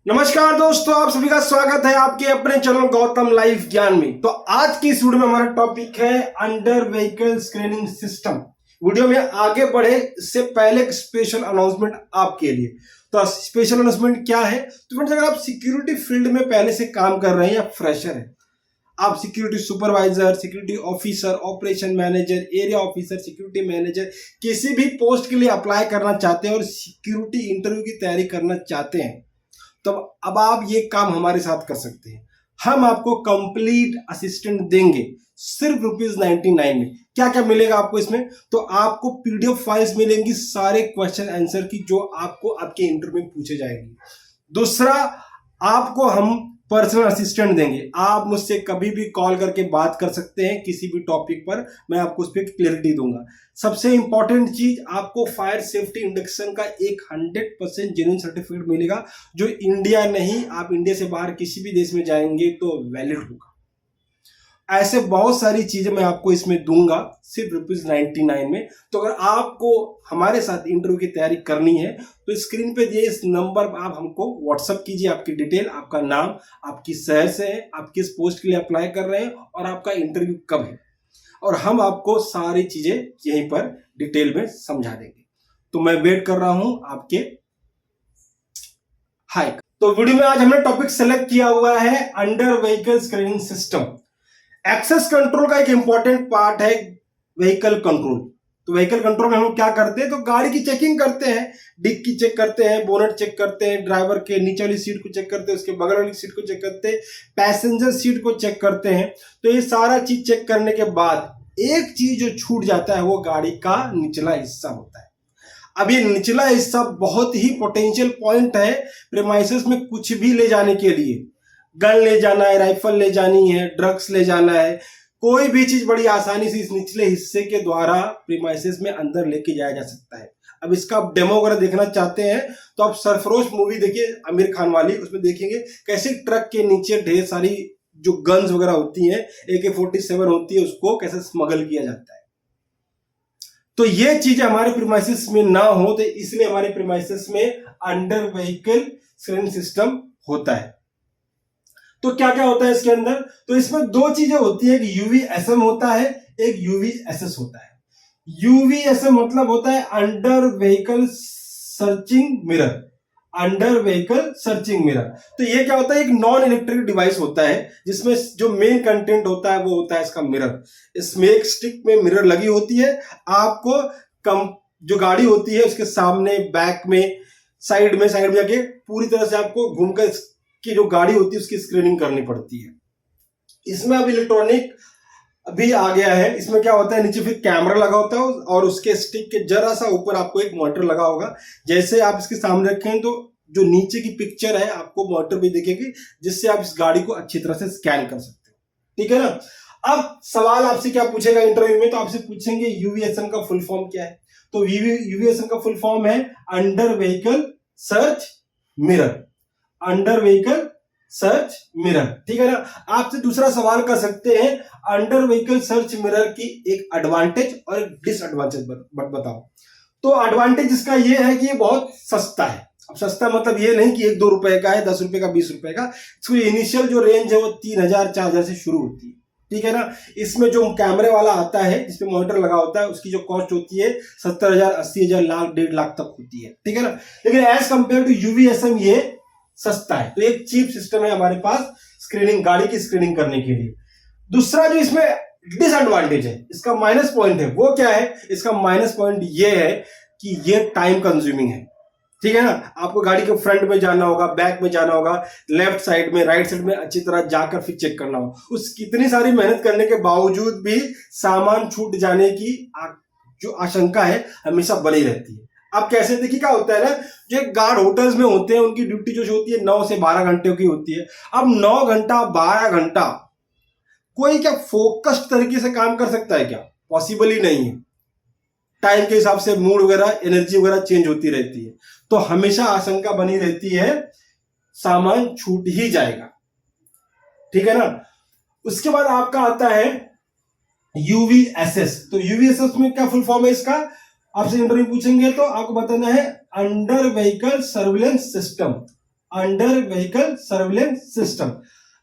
नमस्कार दोस्तों, आप सभी का स्वागत है आपके अपने चैनल गौतम लाइफ ज्ञान में। तो आज की इस वीडियो में हमारा टॉपिक है under vehicle screening system. Video में आगे बढ़े इससे पहले एक स्पेशल अनाउंसमेंट आपके लिए। तो स्पेशल अनाउंसमेंट क्या है? तो फ्रेंड्स, अगर आप सिक्योरिटी फील्ड में पहले से काम कर रहे हैं या फ्रेशर है, आप security supervisor, security officer, operation manager, area officer, security manager, किसी भी पोस्ट के लिए अप्लाई करना चाहते हैं और सिक्योरिटी इंटरव्यू की तैयारी करना चाहते हैं, तो अब आप ये काम हमारे साथ कर सकते हैं। हम आपको कंप्लीट असिस्टेंट देंगे सिर्फ ₹99 में। क्या क्या मिलेगा आपको इसमें? तो आपको पीडीएफ फाइल्स मिलेंगी सारे क्वेश्चन आंसर की, जो आपको आपके इंटरव्यू में पूछे जाएंगे। दूसरा, आपको हम पर्सनल असिस्टेंट देंगे। आप मुझसे कभी भी कॉल करके बात कर सकते हैं किसी भी टॉपिक पर, मैं आपको उस पर क्लियरिटी दूंगा। सबसे इंपॉर्टेंट चीज, आपको फायर सेफ्टी इंडक्शन का एक 100% जेन्युइन सर्टिफिकेट मिलेगा, जो इंडिया नहीं, आप इंडिया से बाहर किसी भी देश में जाएंगे तो वैलिड होगा। ऐसे बहुत सारी चीजें मैं आपको इसमें दूंगा सिर्फ ₹99 में। तो अगर आपको हमारे साथ इंटरव्यू की तैयारी करनी है तो स्क्रीन पे दिए इस नंबर पर आप हमको व्हाट्सअप कीजिए, आपकी डिटेल, आपका नाम, आपकी शहर से है, आप किस पोस्ट के लिए अप्लाई कर रहे हैं और आपका इंटरव्यू कब है, और हम आपको सारी चीजें यहीं पर डिटेल में समझा देंगे। तो मैं वेट कर रहा हूं आपके हाय। तो वीडियो में आज हमने टॉपिक सेलेक्ट किया हुआ है under vehicle screening system. Access control का एक इंपॉर्टेंट पार्ट है व्हीकल कंट्रोल। तो व्हीकल कंट्रोल में हम क्या करते हैं? तो गाड़ी की चेकिंग करते हैं, डिक्की चेक करते हैं, बोनट चेक करते हैं, ड्राइवर के नीचे वाली सीट को चेक करते हैं, उसके बगल वाली सीट को चेक करते हैं, पैसेंजर सीट को चेक करते हैं। तो ये सारा चीज चेक करने के बाद एक चीज जो छूट जाता है वो गाड़ी का निचला हिस्सा होता है। अब ये निचला हिस्सा बहुत ही पोटेंशियल पॉइंट है प्रीमाइसेस में कुछ भी ले जाने के लिए। गन ले जाना है, राइफल ले जानी है, ड्रग्स ले जाना है, कोई भी चीज बड़ी आसानी से इस निचले हिस्से के द्वारा प्रीमाइसेस में अंदर लेके जाया जा सकता है। अब इसका आप डेमो वगैरह देखना चाहते हैं तो आप सरफरोश मूवी देखिए, आमिर खान वाली, उसमें देखेंगे कैसे ट्रक के नीचे ढेर सारी जो गन्स वगैरह होती हैं, AK-47 होती है, उसको कैसे स्मगल किया जाता है। तो ये चीजें हमारे प्रीमाइसेस में ना हो, तो इसलिए हमारे प्रीमाइसेस में अंडर व्हीकल स्क्रीनिंग सिस्टम होता है। तो क्या क्या होता है इसके अंदर? तो इसमें दो चीजें होती है, एक UVSM होता है, एक UVSS होता है। UVSM मतलब होता है under vehicle searching mirror. Under vehicle searching mirror, तो ये क्या होता है? एक नॉन इलेक्ट्रिक डिवाइस होता है जिसमें जो मेन कंटेंट होता है वो होता है इसका मिरर। इसमें एक स्टिक में मिरर लगी होती है। आपको जो गाड़ी होती है उसके सामने, बैक में, साइड में जाके पूरी तरह से आपको घूमकर की जो गाड़ी होती है उसकी स्क्रीनिंग करनी पड़ती है। इसमें अब इलेक्ट्रॉनिक भी आ गया है। इसमें क्या होता है, नीचे फिर कैमरा लगा होता है और उसके स्टिक के जरा सा ऊपर आपको एक मॉनिटर लगा होगा। जैसे आप इसके सामने रखें तो जो नीचे की पिक्चर है आपको मॉनिटर भी दिखेगी, जिससे आप इस गाड़ी को अच्छी तरह से स्कैन कर सकते हो। ठीक है ना? अब सवाल आपसे क्या पूछेगा इंटरव्यू में? तो आपसे पूछेंगे UVSM का फुल फॉर्म क्या है। तो UVSM का फुल फॉर्म है under vehicle search mirror. Under vehicle search mirror, ठीक है ना? आपसे दूसरा सवाल कर सकते हैं, अंडर व्हीकल सर्च मिरर की एक एडवांटेज और एक डिसएडवांटेज बताओ। तो एडवांटेज इसका ये है कि ये बहुत सस्ता है। अब सस्ता मतलब ये नहीं कि 1-2 रुपए का है, 10 रुपए का, 20 रुपए का। इसको इनिशियल जो रेंज है वो 3000-4000 से शुरू होती है। ठीक है ना? इसमें जो कैमरे वाला आता है जिसपे मॉनिटर लगा होता है उसकी जो कॉस्ट होती है 70,000, 80,000, लाख, 1.5 लाख तक होती है। ठीक है ना? लेकिन एज कंपेयर टू UVSM ये सस्ता है। तो एक चीप सिस्टम है हमारे पास स्क्रीनिंग, गाड़ी की स्क्रीनिंग करने के लिए। दूसरा जो इसमें डिसएडवांटेज है, इसका माइनस पॉइंट है, वो क्या है? इसका माइनस पॉइंट ये है कि ये टाइम कंज्यूमिंग है। ठीक है ना? आपको गाड़ी के फ्रंट में जाना होगा, बैक में जाना होगा, लेफ्ट साइड में, राइट साइड में अच्छी तरह जाकर फिर चेक करना होगा। उस कितनी सारी मेहनत करने के बावजूद भी सामान छूट जाने की जो आशंका है हमेशा बनी रहती है। अब कैसे, देखिए क्या होता है ना, जो गार्ड होटल्स में होते हैं उनकी ड्यूटी जो होती है 9 से 12 घंटे की होती है। अब 9 घंटा 12 घंटा कोई क्या फोकस्ड तरीके से काम कर सकता है क्या? पॉसिबल ही नहीं है। टाइम के हिसाब से मूड वगैरह, एनर्जी वगैरह चेंज होती रहती है। तो हमेशा आशंका बनी रहती है सामान छूट ही जाएगा। ठीक है ना? उसके बाद आपका आता है UVSS। तो UVSS में क्या फुल फॉर्म है इसका? आपसे इंटरव्यू पूछेंगे तो आपको बताना है under vehicle surveillance system. Under vehicle surveillance system.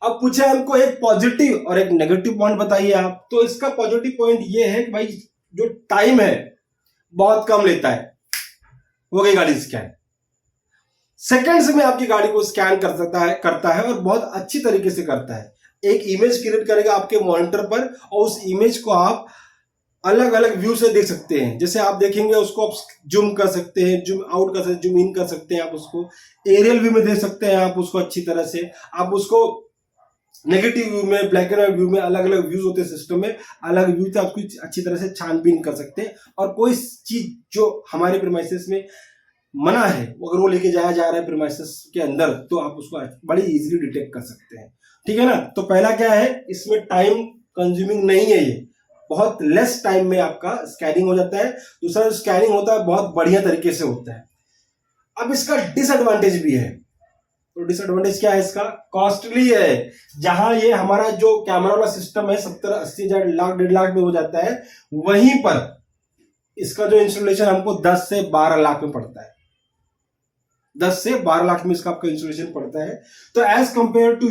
अब पूछा हमको एक पॉजिटिव और एक नेगेटिव पॉइंट बताइए आप। तो इसका पॉजिटिव पॉइंट ये है कि भाई जो टाइम है बहुत कम लेता है, हो गई गाड़ी स्कैन, सेकंड्स में आपकी गाड़ी को स्कैन करता है और बहुत अच्छी तरीके से करता है। एक इमेज क्रिएट करेगा आपके मॉनिटर पर और उस इमेज को आप अलग अलग व्यू से देख सकते हैं। जैसे आप देखेंगे उसको आप जूम कर सकते हैं, जूम आउट कर सकते हैं, जूम इन कर सकते हैं, आप उसको एरियल व्यू में देख सकते हैं, आप उसको अच्छी तरह से, आप उसको नेगेटिव व्यू में, ब्लैक एंड व्हाइट व्यू में, अलग अलग व्यूज होते हैं सिस्टम में, अलग व्यू से आपको अच्छी तरह से छानबीन कर सकते हैं। और कोई चीज जो हमारे प्रीमाइसेस में मना है अगर वो लेके जाया जा रहा है प्रीमाइसेस के अंदर, तो आप उसको बड़ी इजीली डिटेक्ट कर सकते हैं। ठीक है ना। तो पहला क्या है, इसमें टाइम कंज्यूमिंग नहीं है, ये बहुत लेस टाइम में आपका स्कैनिंग हो जाता है। दूसरा जो स्कैनिंग होता है बहुत बढ़िया तरीके से होता है। अब इसका डिसएडवांटेज भी है। तो डिसएडवांटेज क्या है इसका, कॉस्टली है। जहां ये हमारा जो कैमरा वाला सिस्टम है 70-80 हजार लाख 1.5 लाख में हो जाता है, वहीं पर इसका जो इंस्टॉलेशन हमको 10 से 12 लाख में पड़ता है। 10 से 12 लाख में इसका आपका इंस्टॉलेशन पड़ता है। तो एज कंपेयर टू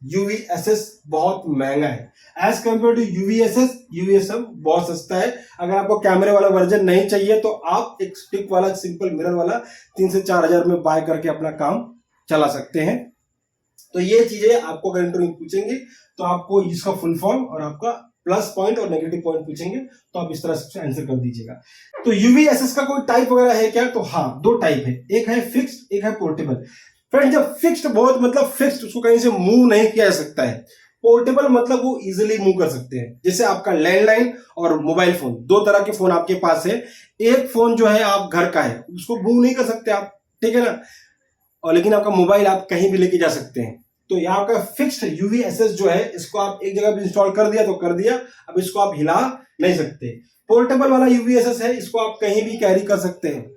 यूवीएसएस बहुत महंगा है। एज कंपेयर टू यूवीएसएम बहुत सस्ता है। अगर आपको कैमरे वाला वर्जन नहीं चाहिए तो आप एक स्टिक वाला सिंपल मिरर वाला 3 से 4 हजार में बाय करके अपना काम चला सकते हैं। तो ये चीजें आपको अगर इंटरव्यू पूछेंगे तो आपको इसका फुल फॉर्म और आपका प्लस पॉइंट और नेगेटिव पॉइंट पूछेंगे तो आप इस तरह से आंसर कर दीजिएगा। तो यूवीएसएस का कोई टाइप वगैरह है क्या, तो हाँ 2 टाइप है, एक है फिक्स्ड, एक है पोर्टेबल। फ्रेंड जब फिक्स्ड बहुत मतलब फिक्स्ड, उसको कहीं से मूव नहीं किया जा सकता है। पोर्टेबल मतलब वो इजीली मूव कर सकते हैं। जैसे आपका लैंडलाइन और मोबाइल फोन, 2 तरह के फोन आपके पास है। एक फोन जो है आप घर का है, उसको मूव नहीं कर सकते आप, ठीक है ना, और लेकिन आपका मोबाइल आप कहीं भी लेके जा सकते हैं। तो यहाँ का फिक्स्ड यूवीएसएस जो है, इसको आप एक जगह पे इंस्टॉल कर दिया तो कर दिया, अब इसको आप हिला नहीं सकते। पोर्टेबल वाला यूवीएसएस है, इसको आप कहीं भी कैरी कर सकते हैं,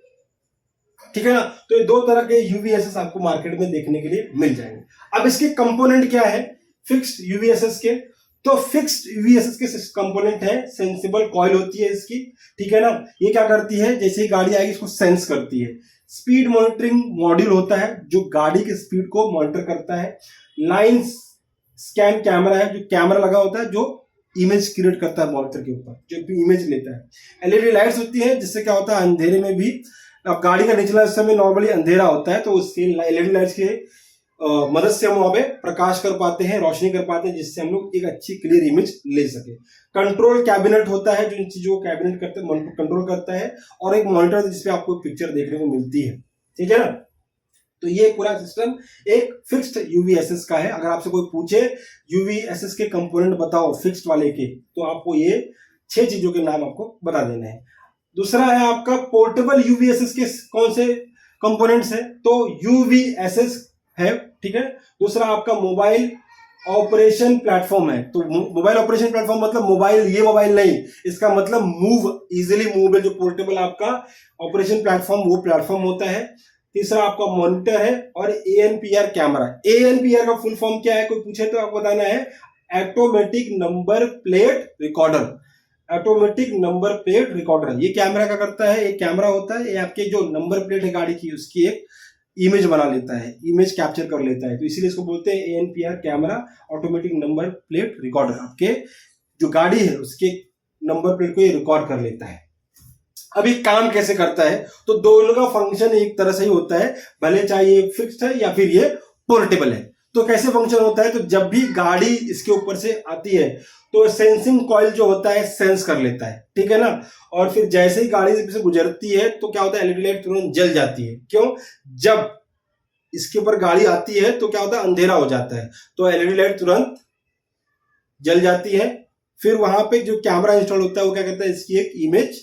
ठीक है ना। तो ये 2 तरह के यूवीएसएस आपको मार्केट में देखने के लिए मिल जाएंगे। अब इसके कंपोनेंट क्या है फिक्स्ड यूवीएसएस के, तो फिक्स्ड यूवीएसएस के कंपोनेंट है सेंसिबल कॉइल होती है इसकी, ठीक है ना। ये क्या करती है, जैसे ही गाड़ी आएगी इसको सेंस करती है। स्पीड मॉनिटरिंग मॉड्यूल होता है जो गाड़ी की स्पीड को मॉनिटर करता है। लाइन स्कैन कैमरा है, जो कैमरा लगा होता है जो इमेज क्रिएट करता है मॉनिटर के ऊपर, जो इमेज लेता है। एलईडी लाइट्स होती है जिससे क्या होता है अंधेरे में भी, अब गाड़ी का निचला हिस्सा में नॉर्मली अंधेरा होता है तो उससे एलईडी लाइट्स के मदद से हम वहां पे प्रकाश कर पाते हैं, रोशनी कर पाते हैं, जिससे हम लोग एक अच्छी क्लियर इमेज ले सके। कंट्रोल कैबिनेट होता है जो इन चीजों को कैबिनेट करते हैं, कंट्रोल करता है, और एक मॉनिटर जिसपे आपको पिक्चर देखने को मिलती है, ठीक है ना। तो ये पूरा सिस्टम एक फिक्स्ड यूवीएसएस का है। अगर आपसे कोई पूछे यूवीएसएस के कंपोनेंट बताओ फिक्स्ड वाले के, तो आपको ये 6 चीजों के नाम आपको बता देने हैं। दूसरा है आपका पोर्टेबल यूवीएसएस के कौन से कंपोनेंट्स है, तो यूवीएसएस है, ठीक है। दूसरा आपका मोबाइल ऑपरेशन प्लेटफॉर्म है। तो मोबाइल ऑपरेशन प्लेटफॉर्म मतलब मोबाइल, ये मोबाइल नहीं, इसका मतलब मूव, इजीली मूवेबल जो पोर्टेबल आपका ऑपरेशन प्लेटफॉर्म, वो प्लेटफॉर्म होता है। तीसरा आपका मॉनिटर है, और एएनपीआर कैमरा। एएनपीआर का फुल फॉर्म क्या है, कोई पूछे तो आपको बताना है, automatic number plate recorder. Automatic number plate recorder, ये कैमरा क्या करता है, एक कैमरा होता है, ये आपके जो नंबर प्लेट है गाड़ी की उसकी एक इमेज बना लेता है, इमेज कैप्चर कर लेता है, तो इसीलिए इसको बोलते हैं ANPR camera, automatic number plate recorder. आपके जो गाड़ी है उसके नंबर प्लेट को ये रिकॉर्ड कर लेता है। अब ये काम कैसे करता है, तो दोनों का फंक्शन एक तरह से ही होता है, भले चाहे ये फिक्स्ड है या फिर ये पोर्टेबल है। तो कैसे फंक्शन होता है, तो जब भी गाड़ी इसके ऊपर से आती है तो सेंसिंग कॉइल जो होता है सेंस कर लेता है, ठीक है ना। और फिर जैसे ही गाड़ी से गुजरती है तो क्या होता है, एलईडी लाइट तुरंत जल जाती है। क्यों, जब इसके ऊपर गाड़ी आती है तो क्या होता है, अंधेरा हो जाता है, तो एलईडी लाइट तुरंत जल जाती है। फिर वहां पे जो कैमरा इंस्टॉल होता है वो क्या करता है, इसकी एक इमेज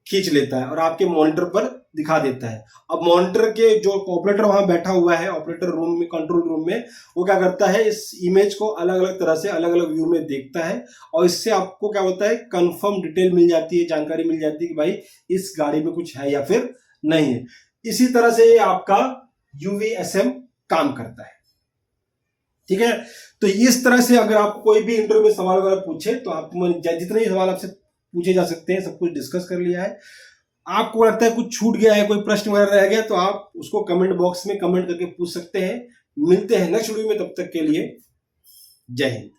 खींच लेता है और आपके मॉनिटर पर दिखा देता है। अब मॉनिटर के जो ऑपरेटर वहां बैठा हुआ है ऑपरेटर रूम में, कंट्रोल रूम में, वो क्या करता है, इस इमेज को अलग अलग तरह से अलग अलग व्यू में देखता है, और इससे आपको क्या होता है, कंफर्म डिटेल मिल जाती है, जानकारी मिल जाती है कि भाई इस गाड़ी में कुछ है या फिर नहीं है। इसी तरह से आपका यूवीएसएम काम करता है, ठीक है। तो इस तरह से अगर आप कोई भी इंटरव्यू में सवाल वगैरह पूछे तो आप जितने सवाल आपसे पूछे जा सकते हैं सब कुछ डिस्कस कर लिया है। आपको लगता है कुछ छूट गया है, कोई प्रश्न वगैरह रह गया, तो आप उसको कमेंट बॉक्स में कमेंट करके पूछ सकते हैं। मिलते हैं नेक्स्ट वीडियो में, तब तक के लिए जय हिंद।